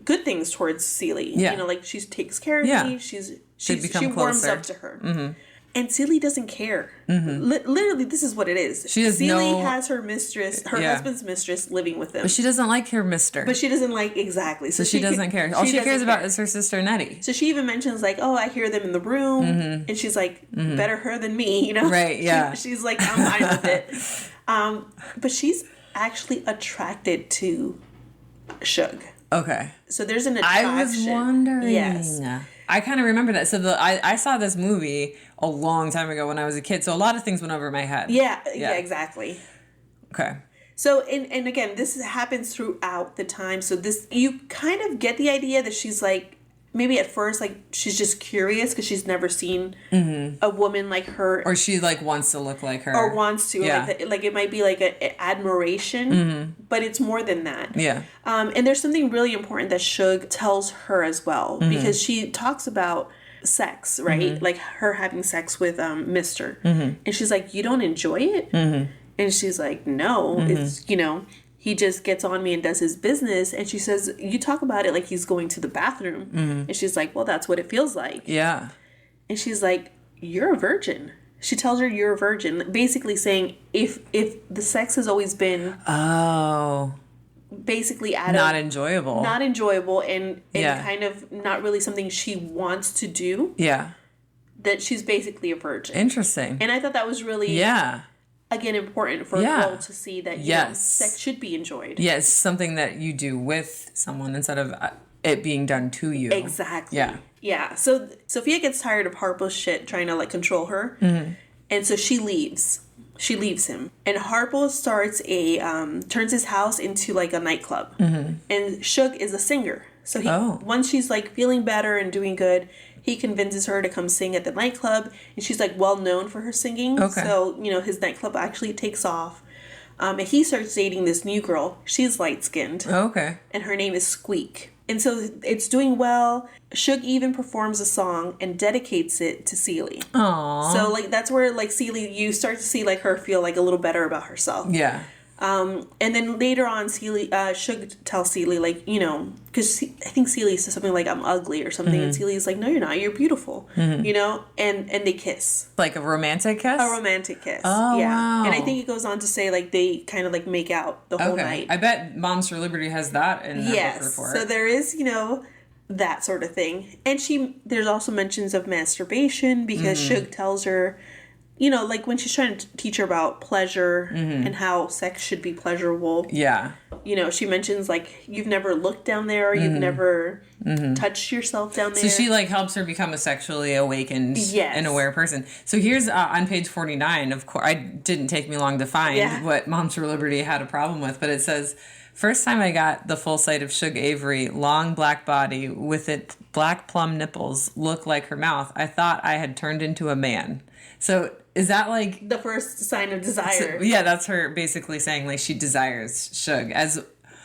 good things towards Celie. Yeah. She takes care of Yeah. me. She become warms closer. up to her. And Celie doesn't care. Literally, this is what it is. She has Celie has her mistress, her Yeah. husband's mistress, living with them. But she doesn't like her Mister. But she doesn't exactly. So she doesn't care. All she cares doesn't about care. is her sister Nettie. So she even mentions I hear them in the room, and she's like, better her than me, Right, yeah. She's like, I'm fine with it. But she's actually attracted to Shug. Okay. So there's an attraction. I was wondering. Yes. I kind of remember that. So I saw this movie a long time ago when I was a kid. So a lot of things went over my head. Yeah, exactly. Okay. So, and again, this happens throughout the time. So this, you kind of get the idea that she's like, maybe at first, like, she's just curious because she's never seen a woman like her. Or she, like, wants to look like her. Or wants to. Yeah. Like it might be like a admiration, but it's more than that. Yeah. And there's something really important that Suge tells her as well, because she talks about sex, right? Like her having sex with Mr. And she's like, you don't enjoy it? And she's like, no, it's, you know, he just gets on me and does his business. And she says, you talk about it like he's going to the bathroom. And she's like, well, that's what it feels like. Yeah. And she's like, you're a virgin. She tells her you're a virgin, basically saying if the sex has always been basically not enjoyable and kind of not really something she wants to do, that she's basically a virgin. Interesting. And I thought that was really again important for a girl to see that you know, sex should be enjoyed. Yes, something that you do with someone instead of it being done to you. Exactly. Yeah. So Sophia gets tired of Harpo's shit trying to like control her, and so she leaves. She leaves him, and Harpo starts turns his house into like a nightclub. And Suge is a singer, so once she's like feeling better and doing good, he convinces her to come sing at the nightclub, and she's like well known for her singing. So you know his nightclub actually takes off. And he starts dating this new girl. She's light skinned. And her name is Squeak. And so it's doing well. Suge even performs a song and dedicates it to Celie. Aww. So like that's where like Celie, you start to see like her feel like a little better about herself. Yeah. And then later on, Suge tells Celie, like, you know, because I think Celie says something like, I'm ugly or something. And Celie's like, no, you're not. You're beautiful. You know? And they kiss. Like a romantic kiss? A romantic kiss. Oh, yeah. wow. And I think it goes on to say, like, they kind of, like, make out the whole night. I bet Moms for Liberty has that in their book report. So there is, you know, that sort of thing. And there's also mentions of masturbation because Suge tells her, you know, like when she's trying to teach her about pleasure and how sex should be pleasurable. Yeah. You know, she mentions like, you've never looked down there, you've never touched yourself down there. So she like helps her become a sexually awakened and aware person. So here's on page 49, of course, it didn't take me long to find what Moms for Liberty had a problem with, but it says, first time I got the full sight of Suge Avery, long black body with its black plum nipples look like her mouth, I thought I had turned into a man. So is that like the first sign of desire? So, yeah, that's her basically saying like she desires Suge as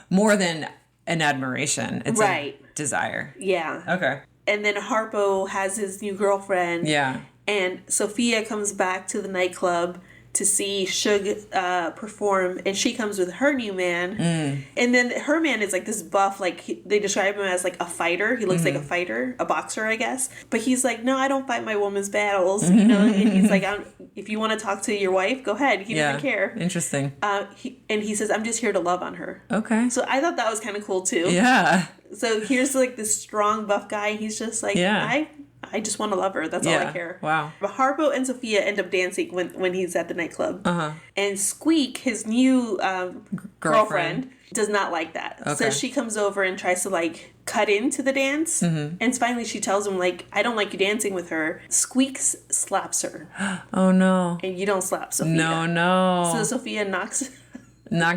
more than an admiration. It's a desire. Yeah. Okay. And then Harpo has his new girlfriend. Yeah. And Sophia comes back to the nightclub to see Suge perform, and she comes with her new man. And then her man is like this buff, like they describe him as like a fighter. He looks like a fighter, a boxer, I guess. But he's like, no, I don't fight my woman's battles, you know. And he's like, if you want to talk to your wife, go ahead. He doesn't care. Interesting. He says, I'm just here to love on her. Okay. So I thought that was kind of cool too. Yeah. So here's like this strong buff guy. And he's just like, I just want to love her. That's all I care. Wow. But Harpo and Sophia end up dancing when he's at the nightclub. And Squeak, his new girlfriend, does not like that. Okay. So she comes over and tries to like cut into the dance. And finally she tells him like, I don't like you dancing with her. Squeak slaps her. Oh no. And you don't slap Sophia. No. So Sophia knocks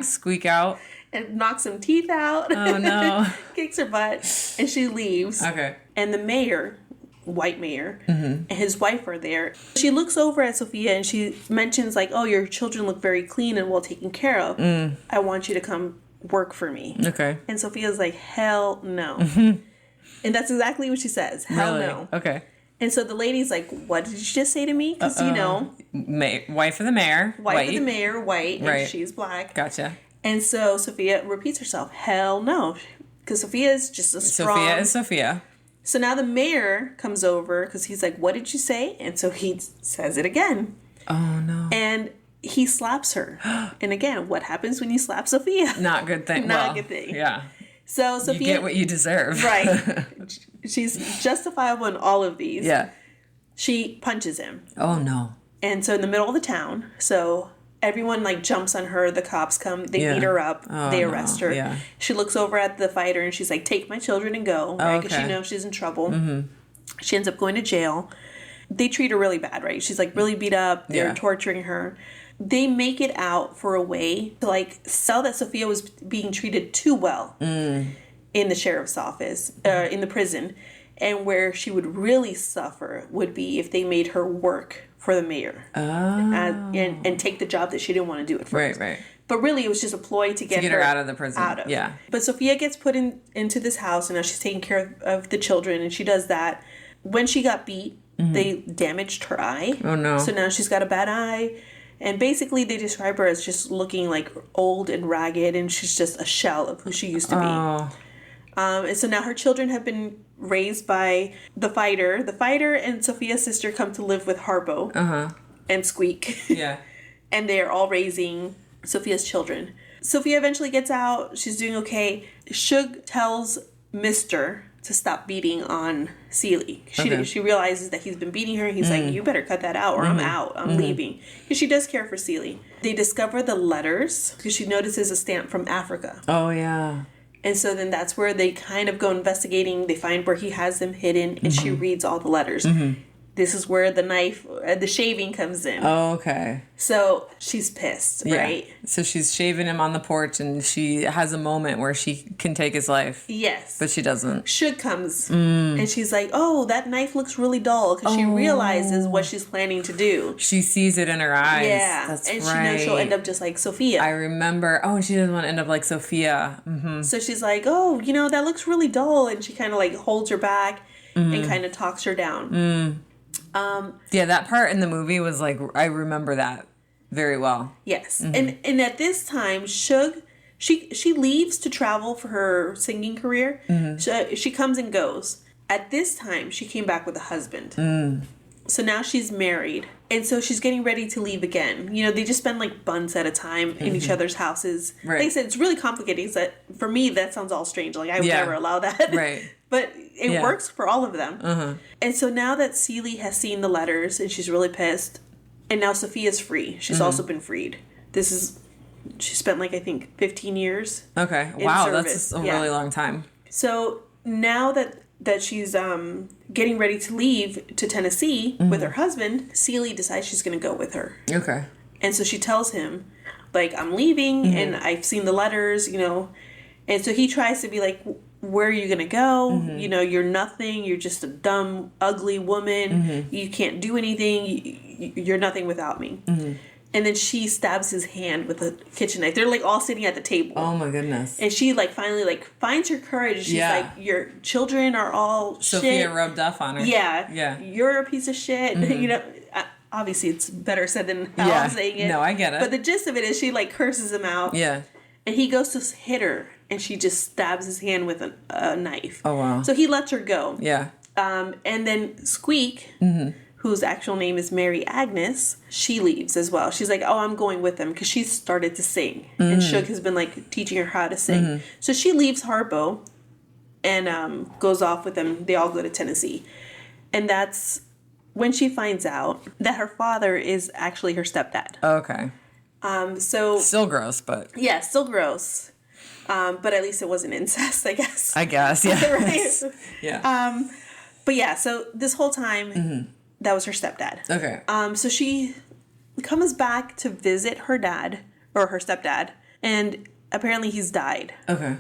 Squeak out. And knocks some teeth out. Oh no. Kicks her butt. And she leaves. Okay. And the mayor, white mayor, and his wife are there. She looks over at Sophia and she mentions like, oh, your children look very clean and well taken care of. I want you to come work for me. Okay. And Sophia's like, hell no. And that's exactly what she says. Hell no. Okay. And so the lady's like, what did you just say to me? Because, you know. Wife of the mayor. Wife of the mayor, white, and she's black. Gotcha. And so Sophia repeats herself, hell no. Because Sophia is just a strong... Sophia is Sophia. So now the mayor comes over because he's like, what did you say? And so he says it again. Oh, no. And he slaps her. And again, what happens when you slap Sophia? Not good thing. Not a good thing. Yeah. So Sophia... You get what you deserve. Right. She's justifiable in all of these. Yeah. She punches him. Oh, no. And so in the middle of the town, so... everyone like jumps on her. The cops come. They beat her up. They arrest her. Yeah. She looks over at the fighter and she's like, take my children and go. Right? Because she knows she's in trouble. She ends up going to jail. They treat her really bad, right? She's like really beat up. They're torturing her. they make it out for a way to like sell that Sophia was being treated too well in the sheriff's office, in the prison. And where she would really suffer would be if they made her work for the mayor and take the job that she didn't want to do at first. Right. But really, it was just a ploy to get her out of the prison. Yeah. But Sophia gets put into this house, and now she's taking care of the children, and she does that. When she got beat, they damaged her eye. Oh, no. So now she's got a bad eye. And basically, they describe her as just looking like old and ragged, and she's just a shell of who she used to be. Oh. And so now her children have been raised by the fighter. The fighter and Sophia's sister come to live with Harpo and Squeak. Yeah. And they're all raising Sophia's children. Sophia eventually gets out. She's doing okay. Shug tells Mister to stop beating on Celie. She realizes that he's been beating her. He's like, you better cut that out or I'm out. I'm leaving. Because she does care for Celie. They discover the letters because she notices a stamp from Africa. Oh, yeah. And so then that's where they kind of go investigating. They find where he has them hidden, and she reads all the letters. This is where the knife, the shaving comes in. Oh, okay. So she's pissed, right? So she's shaving him on the porch, and she has a moment where she can take his life. Yes. But she doesn't. Shug comes, and she's like, oh, that knife looks really dull, because she realizes what she's planning to do. She sees it in her eyes. Yeah. That's and right. she knows she'll end up just like Sophia. I remember. Oh, and she doesn't want to end up like Sophia. Mm-hmm. So she's like, oh, that looks really dull, and she kind of like holds her back and kind of talks her down. Yeah, that part in the movie was like, I remember that very well. Yes. And at this time, Shug, she leaves to travel for her singing career. She comes and goes. At this time, she came back with a husband. So now she's married. And so she's getting ready to leave again. They just spend like months at a time in each other's houses. Right. Like I said, it's really complicated. For me, that sounds all strange. Like I would never allow that. Right. But it works for all of them. And so now that Celie has seen the letters and she's really pissed, and now Sophia's free. She's also been freed. She spent like, I think, 15 years. Okay. Wow, that's a really long time. So now that she's getting ready to leave to Tennessee with her husband, Celie decides she's going to go with her. Okay. And so she tells him, like, I'm leaving and I've seen the letters, And so he tries to be like, where are you going to go? You're nothing. You're just a dumb, ugly woman. You can't do anything. You're nothing without me. And then she stabs his hand with a kitchen knife. They're like all sitting at the table. Oh my goodness. And she like finally like finds her courage. She's like, your children are all Sophia shit. rubbed off on her. Yeah. You're a piece of shit. Obviously it's better said than how I'm saying it. No, I get it. But the gist of it is she like curses him out. Yeah. And he goes to hit her, and she just stabs his hand with a knife. Oh, wow. So he lets her go. Yeah. And then Squeak, whose actual name is Mary Agnes, she leaves as well. She's like, oh, I'm going with them, because she started to sing. And Shug has been, like, teaching her how to sing. So she leaves Harpo and goes off with them. They all go to Tennessee. And that's when she finds out that her father is actually her stepdad. Okay. So still gross, but yeah, still gross. But at least it wasn't incest, I guess. I guess, yeah. Right? Yeah. But yeah, so this whole time, that was her stepdad. Okay. So she comes back to visit her dad, or her stepdad, and apparently he's died. Okay.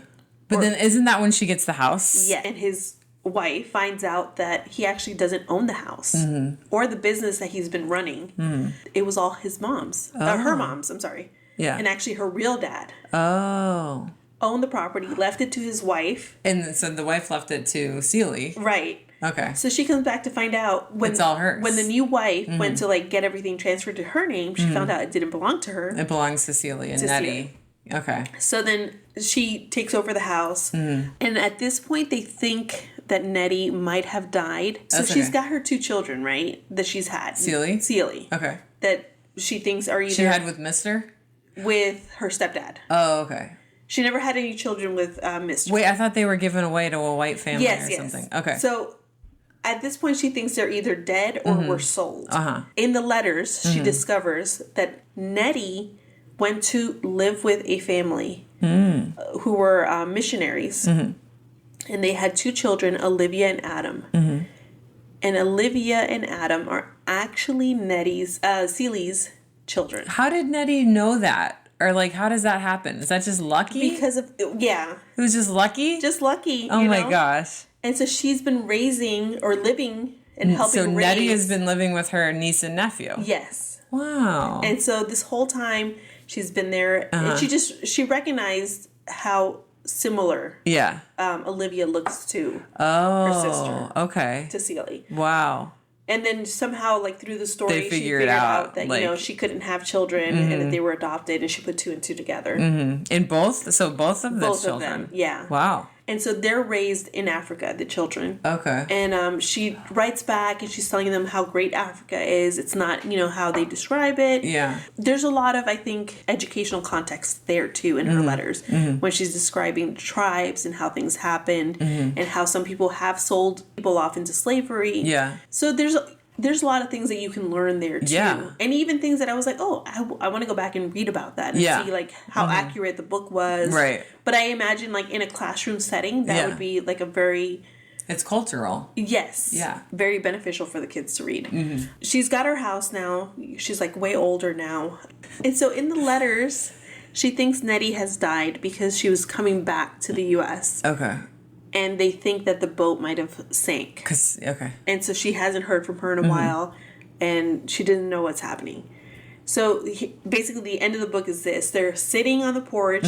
But then isn't that when she gets the house? Yeah, and his wife finds out that he actually doesn't own the house or the business that he's been running. It was all his mom's, her mom's, I'm sorry. Yeah. And actually her real dad owned the property, left it to his wife. And so the wife left it to Celie. Right. Okay. So she comes back to find out when it's all hers. When the new wife went to like get everything transferred to her name, she found out it didn't belong to her. It belongs to Celie and Nettie. Okay. So then she takes over the house. And at this point they think that Nettie might have died. So she's got her 2 children, right? That she's had. Celie. Okay. That she thinks are either... She had with Mr.? With her stepdad. Oh, okay. She never had any children with Mr. Wait, I thought they were given away to a white family or something. Okay. So at this point she thinks they're either dead or were sold. In the letters, she discovers that Nettie went to live with a family who were missionaries. And they had 2 children, Olivia and Adam. And Olivia and Adam are actually Celi's children. How did Nettie know that? Or like, how does that happen? Is that just lucky? Because of, yeah. It was just lucky? Just lucky. Oh you my know? gosh. And so she's been raising or living and helping So raise. Nettie has been living with her niece and nephew. Yes. Wow. And so this whole time she's been there, and she recognized how similar Yeah. Olivia looks to Oh. her sister, Okay. to Celie. Wow. And then somehow, like, through the story, They she figured figured out, out that, like- you know, she couldn't have children and that they were adopted, and she put two and two together. In both? So both of the Both children? of them, yeah. Wow. And so they're raised in Africa, the children. Okay. And she writes back and she's telling them how great Africa is. It's not, you know, how they describe it. Yeah. There's a lot of, I think, educational context there too in her letters when she's describing the tribes and how things happened and how some people have sold people off into slavery. Yeah. So there's a lot of things that you can learn there too. Yeah. And even things that I was like, oh, I want to go back and read about that and Yeah. see like how accurate the book was. Right. But I imagine like in a classroom setting, that Yeah. would be like a very, It's cultural. yes. Yeah. Very beneficial for the kids to read. She's got her house now. She's like way older now. And so in the letters, she thinks Nettie has died because she was coming back to the U.S. Okay. and they think that the boat might have sank. Okay. And so she hasn't heard from her in a while, and she didn't know what's happening. So basically, the end of the book is this: they're sitting on the porch.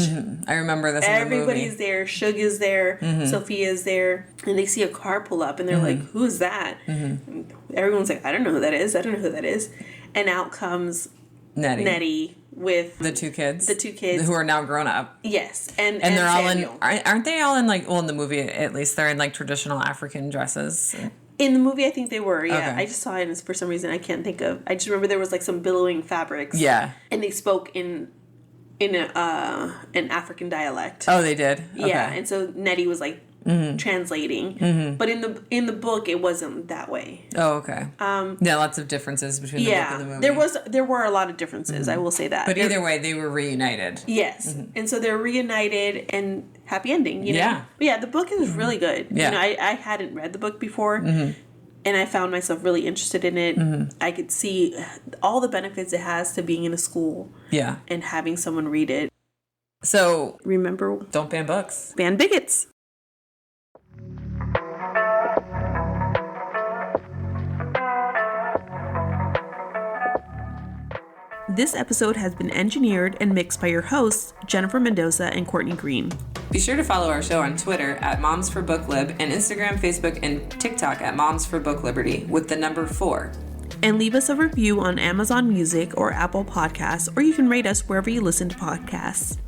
I remember this in the movie. Everybody's there. Shug is there. Sophia's there, and they see a car pull up, and they're like, "Who is that?" And everyone's like, "I don't know who that is. I don't know who that is." And out comes Nettie with The two kids. Who are now grown up. yes, and And they're all Samuel. aren't they all in like, well, in the movie at least, they're in like traditional African dresses. In the movie, I think they were. Yeah, Okay. I just saw it, and for some reason, I can't think of. I just remember there was like some billowing fabrics. Yeah. and they spoke in an African dialect. Oh, they did? Okay. Yeah, and so Nettie was like translating, but in the book it wasn't that way. Oh, okay. Yeah, lots of differences between the book and the movie. there were a lot of differences. I will say that. But either way, they were reunited. yes, and so they're reunited and happy ending. You know? Yeah. But yeah, the book is really good. Yeah. You know, I hadn't read the book before. And I found myself really interested in it. I could see all the benefits it has to being in a school Yeah. and having someone read it. So Remember, don't ban books. ban bigots. This episode has been engineered and mixed by your hosts, Jennifer Mendoza and Courtney Green. Be sure to follow our show on Twitter at Moms for Book Lib and Instagram, Facebook, and TikTok at Moms for Book Liberty with the number 4. And leave us a review on Amazon Music or Apple Podcasts, or you can rate us wherever you listen to podcasts.